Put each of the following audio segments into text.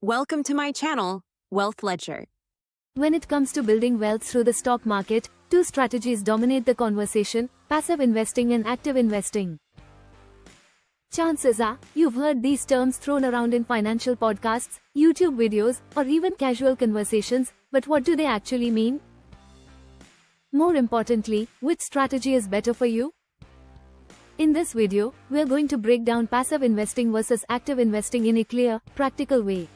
Welcome to my channel, Wealth Ledger. When it comes to building wealth through the stock market, two strategies dominate the conversation: passive investing and active investing. Chances are, you've heard these terms thrown around in financial podcasts, YouTube videos, or even casual conversations, but what do they actually mean? More importantly, which strategy is better for you? In this video, we're going to break down passive investing versus active investing in a clear, practical way.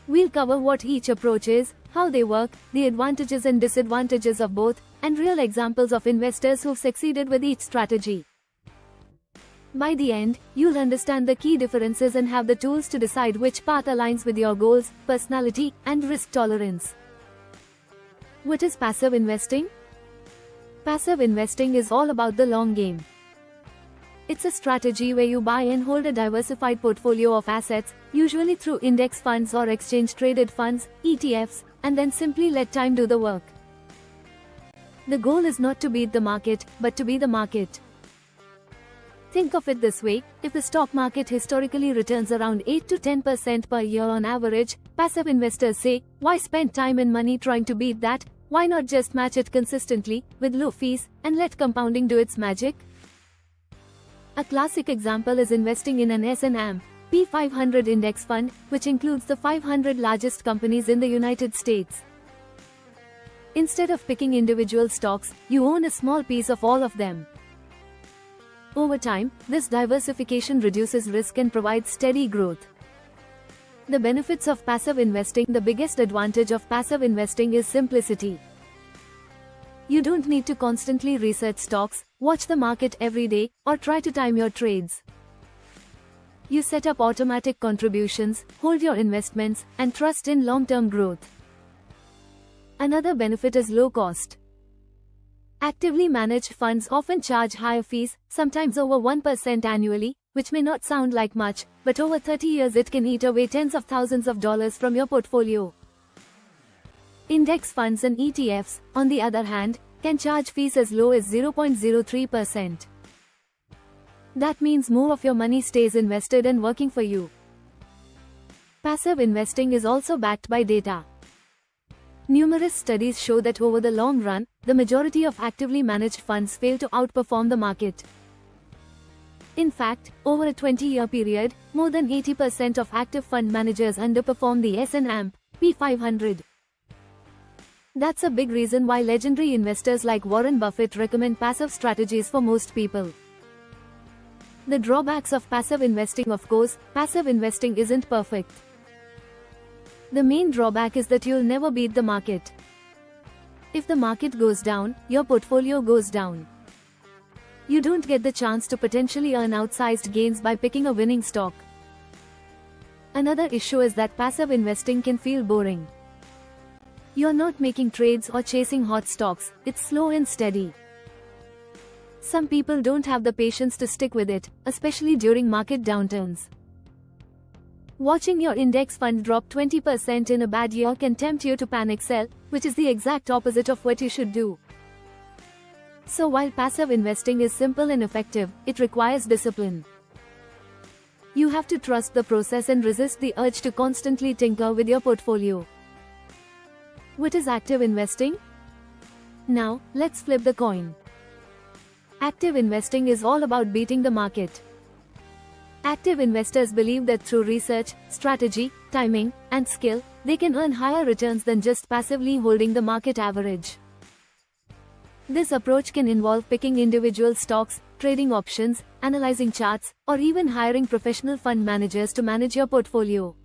We'll cover what each approach is, how they work, the advantages and disadvantages of both, and real examples of investors who've succeeded with each strategy. By the end, you'll understand the key differences and have the tools to decide which path aligns with your goals, personality, and risk tolerance. What is passive investing? Passive investing is all about the long game. It's a strategy where you buy and hold a diversified portfolio of assets, usually through index funds or exchange-traded funds, ETFs, and then simply let time do the work. The goal is not to beat the market, but to be the market. Think of it this way: if the stock market historically returns around 8 to 10% per year on average, passive investors say, why spend time and money trying to beat that? Why not just match it consistently, with low fees, and let compounding do its magic? A classic example is investing in an S&P 500 index fund, which includes the 500 largest companies in the United States. Instead of picking individual stocks, you own a small piece of all of them. Over time, this diversification reduces risk and provides steady growth. The benefits of passive investing: the biggest advantage of passive investing is simplicity. You don't need to constantly research stocks, watch the market every day, or try to time your trades. You set up automatic contributions, hold your investments, and trust in long-term growth. Another benefit is low cost. Actively managed funds often charge higher fees, sometimes over 1% annually, which may not sound like much, but over 30 years it can eat away tens of thousands of dollars from your portfolio. Index funds and ETFs, on the other hand, can charge fees as low as 0.03%. That means more of your money stays invested and working for you. Passive investing is also backed by data. Numerous studies show that over the long run, the majority of actively managed funds fail to outperform the market. In fact, over a 20-year period, more than 80% of active fund managers underperform the S&P 500. That's a big reason why legendary investors like Warren Buffett recommend passive strategies for most people. The drawbacks of passive investing: of course, passive investing isn't perfect. The main drawback is that you'll never beat the market. If the market goes down, your portfolio goes down. You don't get the chance to potentially earn outsized gains by picking a winning stock. Another issue is that passive investing can feel boring. You're not making trades or chasing hot stocks, it's slow and steady. Some people don't have the patience to stick with it, especially during market downturns. Watching your index fund drop 20% in a bad year can tempt you to panic sell, which is the exact opposite of what you should do. So while passive investing is simple and effective, it requires discipline. You have to trust the process and resist the urge to constantly tinker with your portfolio. What is active investing? Now, let's flip the coin. Active investing is all about beating the market. Active investors believe that through research, strategy, timing, and skill, they can earn higher returns than just passively holding the market average. This approach can involve picking individual stocks, trading options, analyzing charts, or even hiring professional fund managers to manage your portfolio.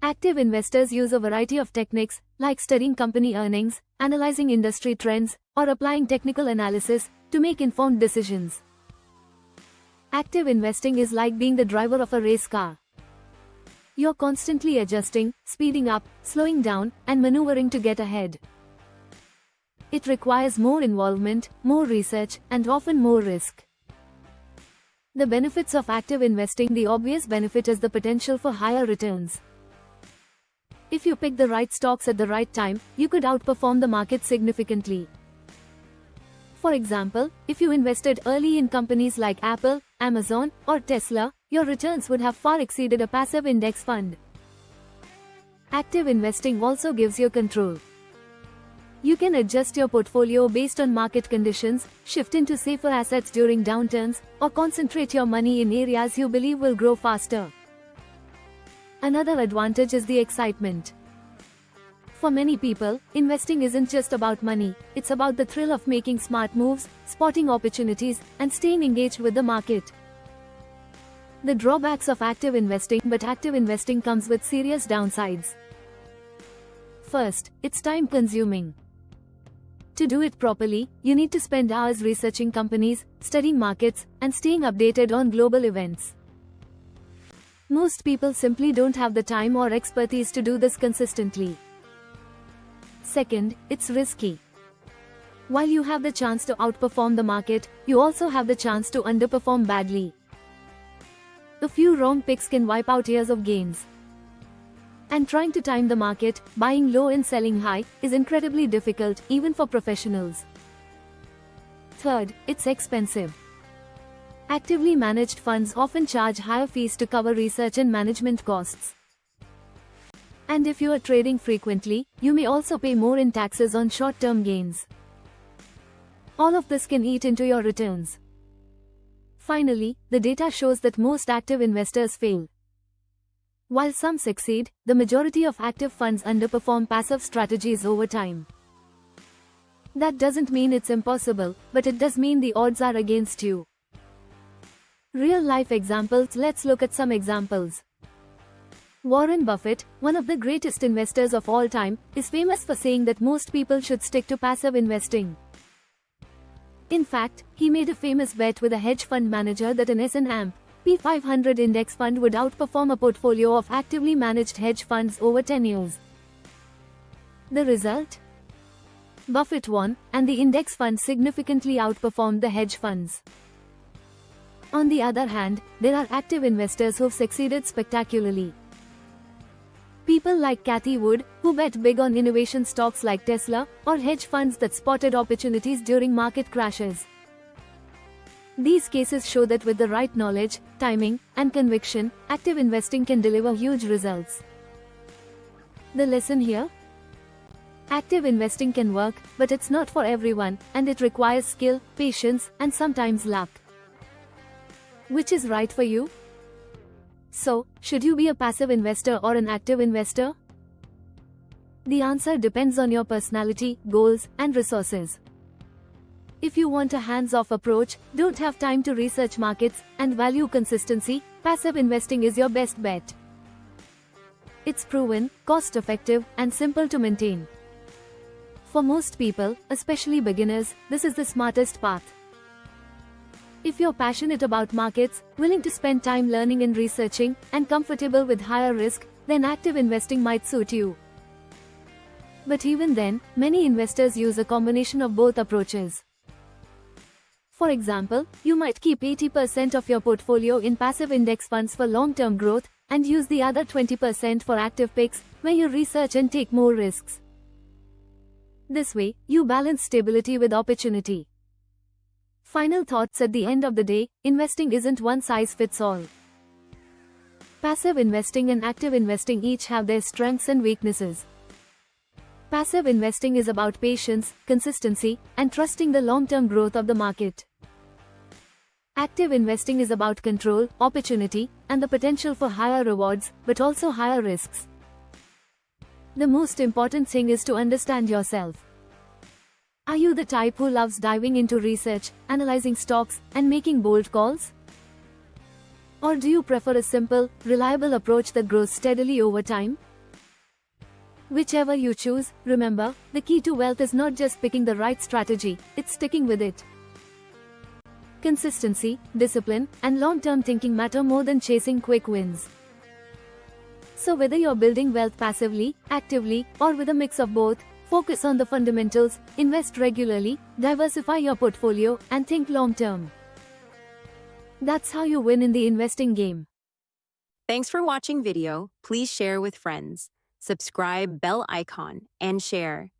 Active investors use a variety of techniques, like studying company earnings, analyzing industry trends, or applying technical analysis, to make informed decisions. Active investing is like being the driver of a race car. You're constantly adjusting, speeding up, slowing down, and maneuvering to get ahead. It requires more involvement, more research, and often more risk. The benefits of active investing: the obvious benefit is the potential for higher returns. If you pick the right stocks at the right time, you could outperform the market significantly. For example, if you invested early in companies like Apple, Amazon, or Tesla, your returns would have far exceeded a passive index fund. Active investing also gives you control. You can adjust your portfolio based on market conditions, shift into safer assets during downturns, or concentrate your money in areas you believe will grow faster. Another advantage is the excitement. For many people, investing isn't just about money, it's about the thrill of making smart moves, spotting opportunities, and staying engaged with the market. The drawbacks of active investing, but active investing comes with serious downsides. First, it's time consuming. To do it properly, you need to spend hours researching companies, studying markets, and staying updated on global events. Most people simply don't have the time or expertise to do this consistently. Second, it's risky. While you have the chance to outperform the market, you also have the chance to underperform badly. A few wrong picks can wipe out years of gains. And trying to time the market, buying low and selling high, is incredibly difficult, even for professionals. Third, it's expensive. Actively managed funds often charge higher fees to cover research and management costs. And if you are trading frequently, you may also pay more in taxes on short-term gains. All of this can eat into your returns. Finally, the data shows that most active investors fail. While some succeed, the majority of active funds underperform passive strategies over time. That doesn't mean it's impossible, but it does mean the odds are against you. Real-life examples. Let's look at some examples. Warren Buffett, one of the greatest investors of all time, is famous for saying that most people should stick to passive investing. In fact, he made a famous bet with a hedge fund manager that an S&P 500 index fund would outperform a portfolio of actively managed hedge funds over 10 years. The result? Buffett won, and the index fund significantly outperformed the hedge funds. On the other hand, there are active investors who've succeeded spectacularly. People like Cathie Wood, who bet big on innovation stocks like Tesla, or hedge funds that spotted opportunities during market crashes. These cases show that with the right knowledge, timing, and conviction, active investing can deliver huge results. The lesson here? Active investing can work, but it's not for everyone, and it requires skill, patience, and sometimes luck. Which is right for you? So, should you be a passive investor or an active investor? The answer depends on your personality, goals, and resources. If you want a hands-off approach, don't have time to research markets, and value consistency, passive investing is your best bet. It's proven, cost-effective, and simple to maintain. For most people, especially beginners, this is the smartest path. If you're passionate about markets, willing to spend time learning and researching, and comfortable with higher risk, then active investing might suit you. But even then, many investors use a combination of both approaches. For example, you might keep 80% of your portfolio in passive index funds for long-term growth, and use the other 20% for active picks, where you research and take more risks. This way, you balance stability with opportunity. Final thoughts. At the end of the day, investing isn't one size fits all. Passive investing and active investing each have their strengths and weaknesses. Passive investing is about patience, consistency, and trusting the long-term growth of the market. Active investing is about control, opportunity, and the potential for higher rewards, but also higher risks. The most important thing is to understand yourself. Are you the type who loves diving into research, analyzing stocks, and making bold calls? Or do you prefer a simple, reliable approach that grows steadily over time? Whichever you choose, remember, the key to wealth is not just picking the right strategy, it's sticking with it. Consistency, discipline, and long-term thinking matter more than chasing quick wins. So whether you're building wealth passively, actively, or with a mix of both, focus on the fundamentals, invest regularly, diversify your portfolio, and think long-term. That's how you win in the investing game. Thanks for watching video. Please share with friends. Subscribe, bell icon, and share.